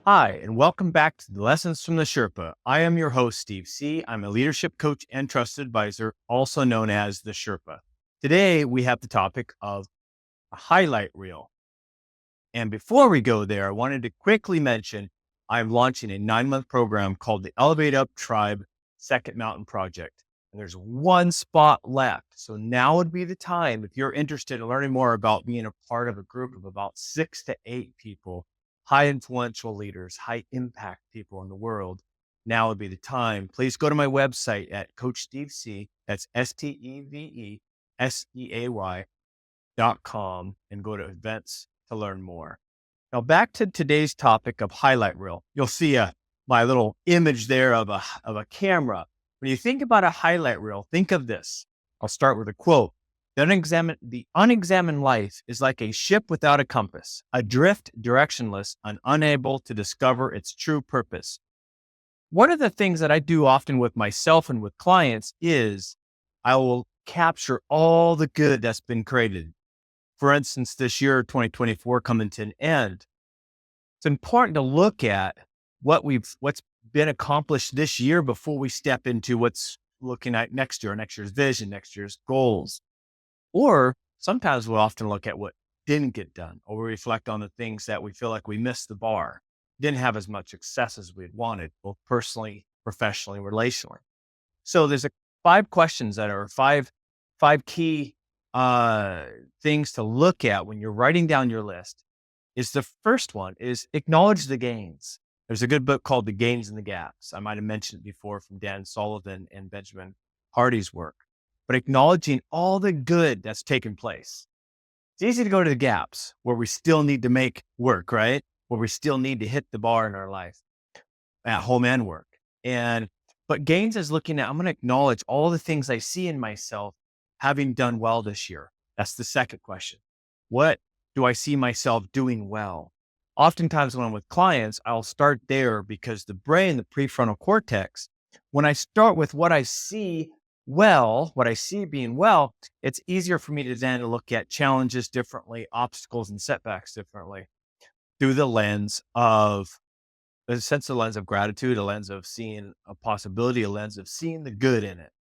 Hi, and welcome back to the Lessons from the Sherpa. I am your host, Steve C. I'm a leadership coach and trusted advisor, also known as the Sherpa. Today, we have the topic of a highlight reel. And before we go there, I wanted to quickly mention I'm launching a 9-month program called the Elevate Up Tribe Second Mountain Project. And there's one spot left. So now would be the time if you're interested in learning more about being a part of a group of about 6 to 8 people, high influential leaders, high impact people in the world. Now would be the time. Please go to my website at Coach Steve C. That's STEVESEAY.com and go to events to learn more. Now back to today's topic of highlight reel. You'll see my little image there of a camera. When you think about a highlight reel, think of this. I'll start with a quote. The unexamined life is like a ship without a compass, adrift, directionless, and unable to discover its true purpose. One of the things that I do often with myself and with clients is I will capture all the good that's been created. For instance, this year, 2024, coming to an end, it's important to look at what's been accomplished this year before we step into what's looking at next year's vision, next year's goals. Or sometimes we'll often look at what didn't get done, or we reflect on the things that we feel like we missed the bar, didn't have as much success as we had wanted, both personally, professionally, relationally. So there's 5 questions that are five key things to look at when you're writing down your list. The first one is acknowledge the gains. There's a good book called The Gains and the Gaps. I might have mentioned it before, from Dan Sullivan and Benjamin Hardy's work. But acknowledging all the good that's taken place. It's easy to go to the gaps where we still need to make work, right? Where we still need to hit the bar in our life, at home and work. But gains is looking at, I'm going to acknowledge all the things I see in myself having done well this year. That's the second question. What do I see myself doing well? Oftentimes when I'm with clients, I'll start there because the brain, the prefrontal cortex, when I start with what I see being well, it's easier for me to then look at challenges differently, obstacles and setbacks differently through the lens of gratitude, a lens of seeing a possibility, a lens of seeing the good in it.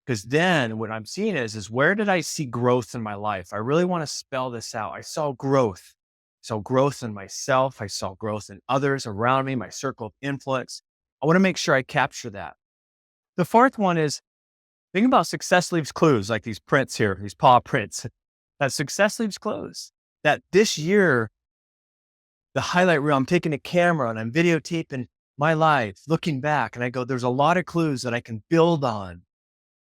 Because then what I'm seeing is where did I see growth in my life? I really want to spell this out. I saw growth. I saw growth in myself. I saw growth in others around me, my circle of influence. I want to make sure I capture that. The fourth one is think about success leaves clues, like these prints here, these paw prints. That success leaves clues. That this year, the highlight reel, I'm taking a camera and I'm videotaping my life, looking back, and I go, there's a lot of clues that I can build on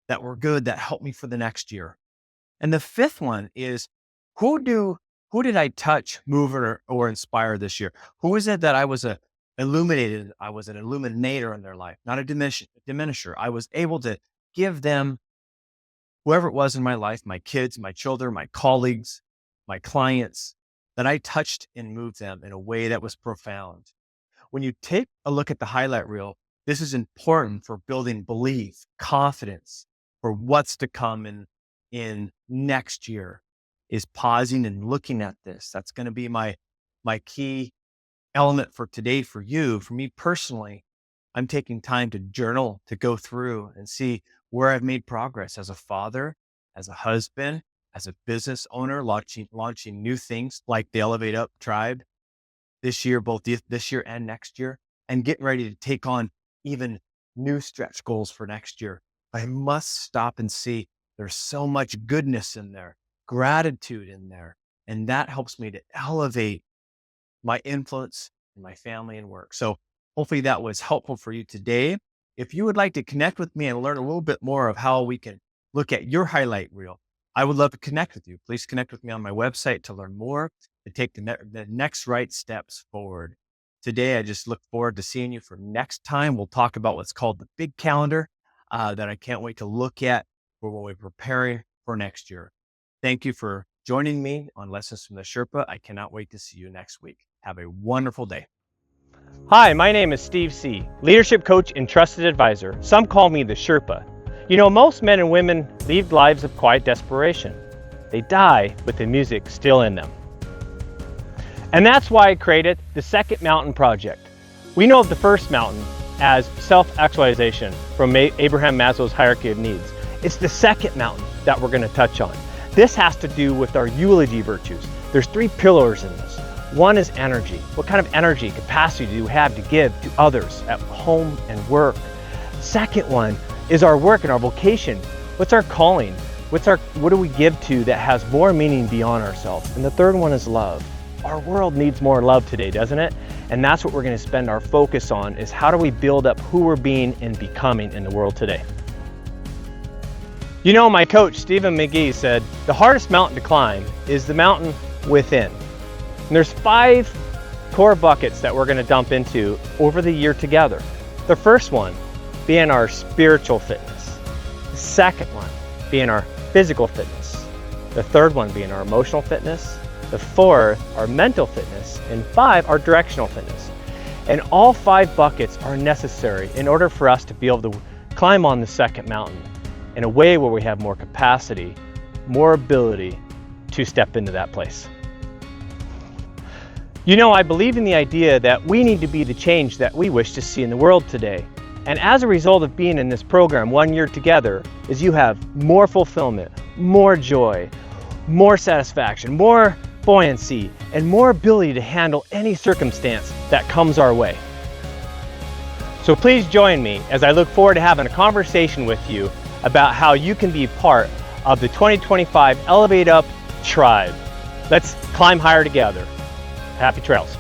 that were good, that helped me for the next year. And the fifth one is who did I touch, move, or inspire this year? Who is it that I was illuminated? I was an illuminator in their life, not a diminisher. I was able to give them, whoever it was in my life, my kids, my children, my colleagues, my clients, that I touched and moved them in a way that was profound. When you take a look at the highlight reel, this is important for building belief, confidence for what's to come in next year, is pausing and looking at this. That's going to be my key element for today for you. For me personally, I'm taking time to journal, to go through and see where I've made progress as a father, as a husband, as a business owner, launching new things like the Elevate Up Tribe this year, both this year and next year, and getting ready to take on even new stretch goals for next year. I must stop and see there's so much goodness in there, gratitude in there, and that helps me to elevate my influence in my family and work. So hopefully that was helpful for you today. If you would like to connect with me and learn a little bit more of how we can look at your highlight reel, I would love to connect with you. Please connect with me on my website to learn more, to take the next right steps forward. Today, I just look forward to seeing you for next time. We'll talk about what's called the big calendar that I can't wait to look at for when we're preparing for next year. Thank you for joining me on Lessons from the Sherpa. I cannot wait to see you next week. Have a wonderful day. Hi, my name is Steve C., leadership coach and trusted advisor. Some call me the Sherpa. You know, most men and women lead lives of quiet desperation. They die with the music still in them. And that's why I created the second mountain project. We know of the first mountain as self-actualization from Abraham Maslow's hierarchy of needs. It's the second mountain that we're going to touch on. This has to do with our eulogy virtues. There's 3 pillars in this. One is energy. What kind of energy, capacity do you have to give to others at home and work? Second one is our work and our vocation. What's our calling? What do we give to that has more meaning beyond ourselves? And the third one is love. Our world needs more love today, doesn't it? And that's what we're going to spend our focus on, is how do we build up who we're being and becoming in the world today. You know, my coach, Stephen McGee, said the hardest mountain to climb is the mountain within. And there's 5 core buckets that we're going to dump into over the year together. The first one being our spiritual fitness. The second one being our physical fitness. The third one being our emotional fitness. The fourth, our mental fitness. And 5, our directional fitness. And all 5 buckets are necessary in order for us to be able to climb on the second mountain in a way where we have more capacity, more ability to step into that place. You know, I believe in the idea that we need to be the change that we wish to see in the world today. And as a result of being in this program 1 year together, is you have more fulfillment, more joy, more satisfaction, more buoyancy, and more ability to handle any circumstance that comes our way. So please join me as I look forward to having a conversation with you about how you can be part of the 2025 Elevate Up Tribe. Let's climb higher together. Happy trails.